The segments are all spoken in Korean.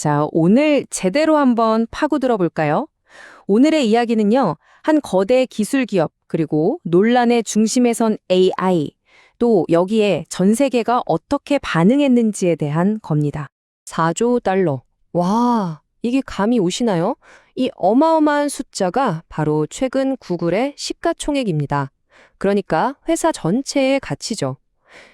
자, 오늘 제대로 한번 파고들어 볼까요? 오늘의 이야기는요, 한 거대 기술 기업, 그리고 논란의 중심에 선 AI, 또 여기에 전 세계가 어떻게 반응했는지에 대한 겁니다. 4조 달러. 와, 이게 감이 오시나요? 이 어마어마한 숫자가 바로 최근 구글의 시가총액입니다. 그러니까 회사 전체의 가치죠.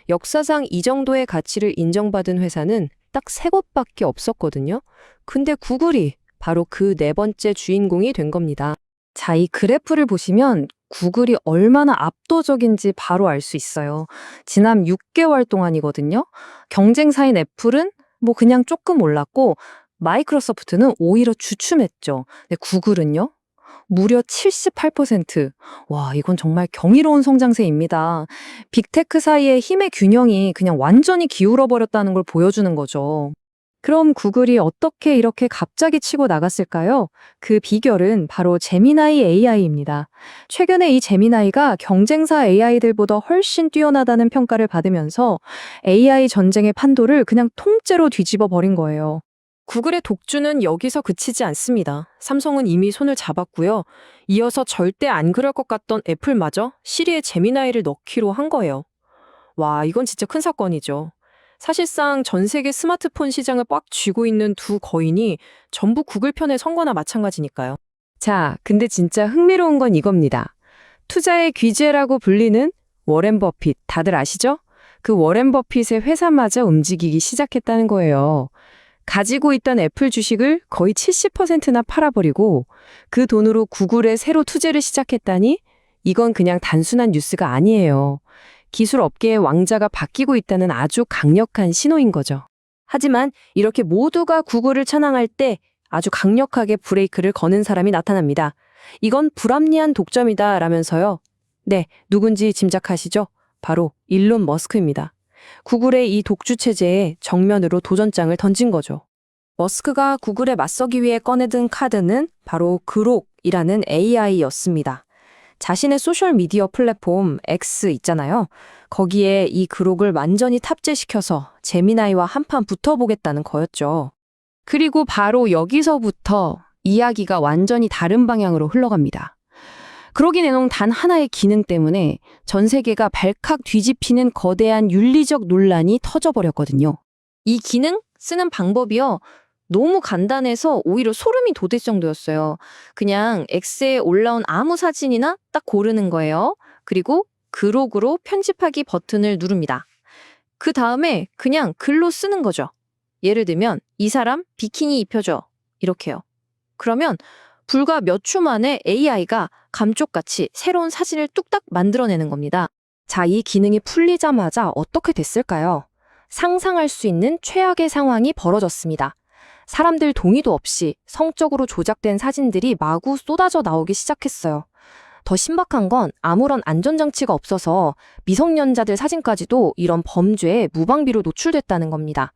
역사상 이 정도의 가치를 인정받은 회사는 딱 세 곳밖에 없었거든요. 근데 구글이 바로 그 네 번째 주인공이 된 겁니다. 자, 이 그래프를 보시면 구글이 얼마나 압도적인지 바로 알 수 있어요. 지난 6개월 동안이거든요. 경쟁사인 애플은 뭐 그냥 조금 올랐고 마이크로소프트는 오히려 주춤했죠. 근데 구글은요? 무려 78%. 와, 이건 정말 경이로운 성장세입니다. 빅테크 사이의 힘의 균형이 그냥 완전히 기울어 버렸다는 걸 보여주는 거죠. 그럼 구글이 어떻게 이렇게 갑자기 치고 나갔을까요? 그 비결은 바로 제미나이 AI입니다. 최근에 이 제미나이가 경쟁사 AI들보다 훨씬 뛰어나다는 평가를 받으면서 AI 전쟁의 판도를 그냥 통째로 뒤집어 버린 거예요. 구글의 독주는 여기서 그치지 않습니다. 삼성은 이미 손을 잡았고요. 이어서 절대 안 그럴 것 같던 애플마저 시리에 제미나이를 넣기로 한 거예요. 와, 이건 진짜 큰 사건이죠. 사실상 전 세계 스마트폰 시장을 꽉 쥐고 있는 두 거인이 전부 구글 편에 선 거나 마찬가지니까요. 자, 근데 진짜 흥미로운 건 이겁니다. 투자의 귀재라고 불리는 워렌 버핏, 다들 아시죠? 그 워렌 버핏의 회사마저 움직이기 시작했다는 거예요. 가지고 있던 애플 주식을 거의 70%나 팔아버리고 그 돈으로 구글에 새로 투자를 시작했다니 이건 그냥 단순한 뉴스가 아니에요. 기술 업계의 왕자가 바뀌고 있다는 아주 강력한 신호인 거죠. 하지만 이렇게 모두가 구글을 찬양할 때 아주 강력하게 브레이크를 거는 사람이 나타납니다. 이건 불합리한 독점이다 라면서요. 네, 누군지 짐작하시죠? 바로 일론 머스크입니다. 구글의 이 독주 체제에 정면으로 도전장을 던진 거죠. 머스크가 구글에 맞서기 위해 꺼내든 카드는 바로 그록이라는 AI였습니다. 자신의 소셜미디어 플랫폼 X 있잖아요. 거기에 이 그록을 완전히 탑재시켜서 제미나이와 한판 붙어보겠다는 거였죠. 그리고 바로 여기서부터 이야기가 완전히 다른 방향으로 흘러갑니다. 그록이 내놓은 단 하나의 기능 때문에 전 세계가 발칵 뒤집히는 거대한 윤리적 논란이 터져버렸거든요. 이 기능 쓰는 방법이요. 너무 간단해서 오히려 소름이 돋을 정도였어요. 그냥 X에 올라온 아무 사진이나 딱 고르는 거예요. 그리고 그록으로 편집하기 버튼을 누릅니다. 그 다음에 그냥 글로 쓰는 거죠. 예를 들면 이 사람 비키니 입혀줘. 이렇게요. 그러면 불과 몇 초 만에 AI가 감쪽같이 새로운 사진을 뚝딱 만들어내는 겁니다. 자, 이 기능이 풀리자마자 어떻게 됐을까요? 상상할 수 있는 최악의 상황이 벌어졌습니다. 사람들 동의도 없이 성적으로 조작된 사진들이 마구 쏟아져 나오기 시작했어요. 더 신박한 건 아무런 안전장치가 없어서 미성년자들 사진까지도 이런 범죄에 무방비로 노출됐다는 겁니다.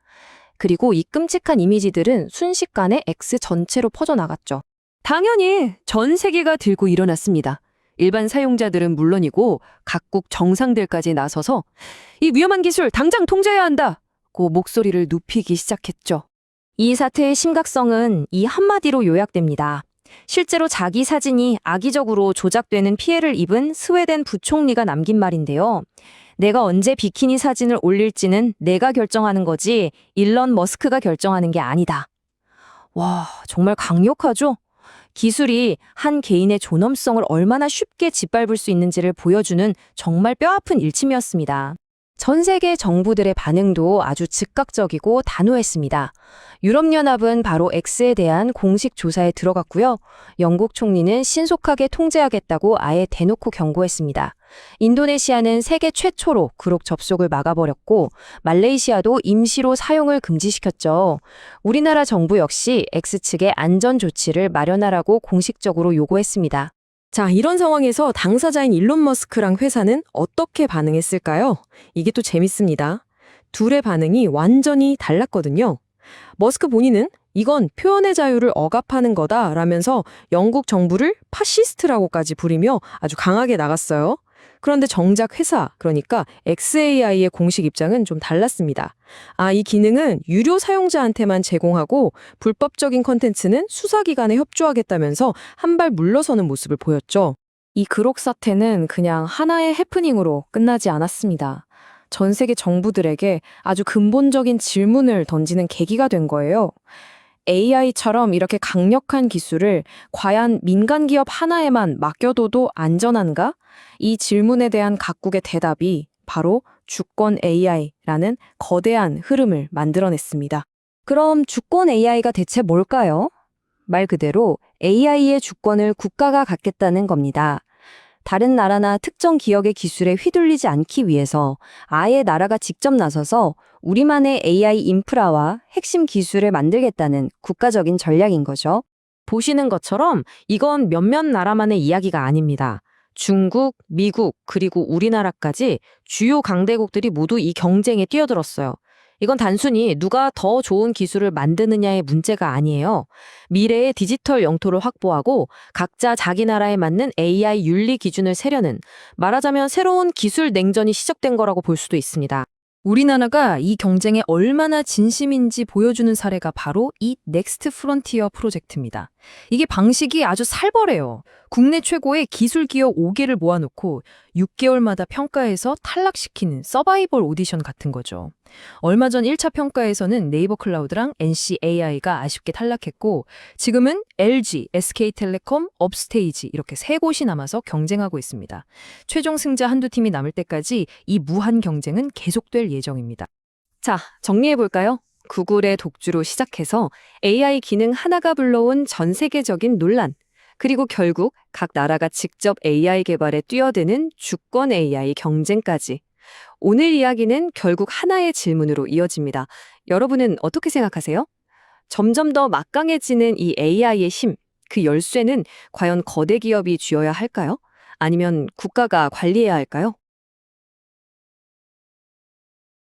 그리고 이 끔찍한 이미지들은 순식간에 X 전체로 퍼져나갔죠. 당연히 전 세계가 들고 일어났습니다. 일반 사용자들은 물론이고 각국 정상들까지 나서서 이 위험한 기술 당장 통제해야 한다고 목소리를 높이기 시작했죠. 이 사태의 심각성은 이 한마디로 요약됩니다. 실제로 자기 사진이 악의적으로 조작되는 피해를 입은 스웨덴 부총리가 남긴 말인데요. 내가 언제 비키니 사진을 올릴지는 내가 결정하는 거지 일론 머스크가 결정하는 게 아니다. 와, 정말 강력하죠? 기술이 한 개인의 존엄성을 얼마나 쉽게 짓밟을 수 있는지를 보여주는 정말 뼈아픈 일침이었습니다. 전 세계 정부들의 반응도 아주 즉각적이고 단호했습니다. 유럽연합은 바로 X에 대한 공식 조사에 들어갔고요. 영국 총리는 신속하게 통제하겠다고 아예 대놓고 경고했습니다. 인도네시아는 세계 최초로 그록 접속을 막아버렸고 말레이시아도 임시로 사용을 금지시켰죠. 우리나라 정부 역시 X측에 안전 조치를 마련하라고 공식적으로 요구했습니다. 자, 이런 상황에서 당사자인 일론 머스크랑 회사는 어떻게 반응했을까요? 이게 또 재밌습니다. 둘의 반응이 완전히 달랐거든요. 머스크 본인은 이건 표현의 자유를 억압하는 거다라면서 영국 정부를 파시스트라고까지 부리며 아주 강하게 나갔어요. 그런데 정작 회사, 그러니까 xAI의 공식 입장은 좀 달랐습니다. 이 기능은 유료 사용자한테만 제공하고 불법적인 컨텐츠는 수사기관에 협조하겠다면서 한 발 물러서는 모습을 보였죠. 이 그록 사태는 그냥 하나의 해프닝으로 끝나지 않았습니다. 전 세계 정부들에게 아주 근본적인 질문을 던지는 계기가 된 거예요. AI처럼 이렇게 강력한 기술을 과연 민간 기업 하나에만 맡겨둬도 안전한가? 이 질문에 대한 각국의 대답이 바로 주권 AI라는 거대한 흐름을 만들어냈습니다. 그럼 주권 AI가 대체 뭘까요? 말 그대로 AI의 주권을 국가가 갖겠다는 겁니다. 다른 나라나 특정 기업의 기술에 휘둘리지 않기 위해서 아예 나라가 직접 나서서 우리만의 AI 인프라와 핵심 기술을 만들겠다는 국가적인 전략인 거죠. 보시는 것처럼 이건 몇몇 나라만의 이야기가 아닙니다. 중국, 미국, 그리고 우리나라까지 주요 강대국들이 모두 이 경쟁에 뛰어들었어요. 이건 단순히 누가 더 좋은 기술을 만드느냐의 문제가 아니에요. 미래의 디지털 영토를 확보하고 각자 자기 나라에 맞는 AI 윤리 기준을 세려는, 말하자면 새로운 기술 냉전이 시작된 거라고 볼 수도 있습니다. 우리나라가 이 경쟁에 얼마나 진심인지 보여주는 사례가 바로 이 넥스트 프론티어 프로젝트입니다. 이게 방식이 아주 살벌해요. 국내 최고의 기술 기업 5개를 모아놓고 6개월마다 평가해서 탈락시키는 서바이벌 오디션 같은 거죠. 얼마 전 1차 평가에서는 네이버 클라우드랑 NCAI가 아쉽게 탈락했고, 지금은 LG, SK텔레콤, 업스테이지 이렇게 3곳이 남아서 경쟁하고 있습니다. 최종 승자 한두 팀이 남을 때까지 이 무한 경쟁은 계속될 예정입니다. 자, 정리해볼까요? 구글의 독주로 시작해서 AI 기능 하나가 불러온 전 세계적인 논란, 그리고 결국 각 나라가 직접 AI 개발에 뛰어드는 주권 AI 경쟁까지. 오늘 이야기는 결국 하나의 질문으로 이어집니다. 여러분은 어떻게 생각하세요? 점점 더 막강해지는 이 AI의 힘, 그 열쇠는 과연 거대 기업이 쥐어야 할까요? 아니면 국가가 관리해야 할까요?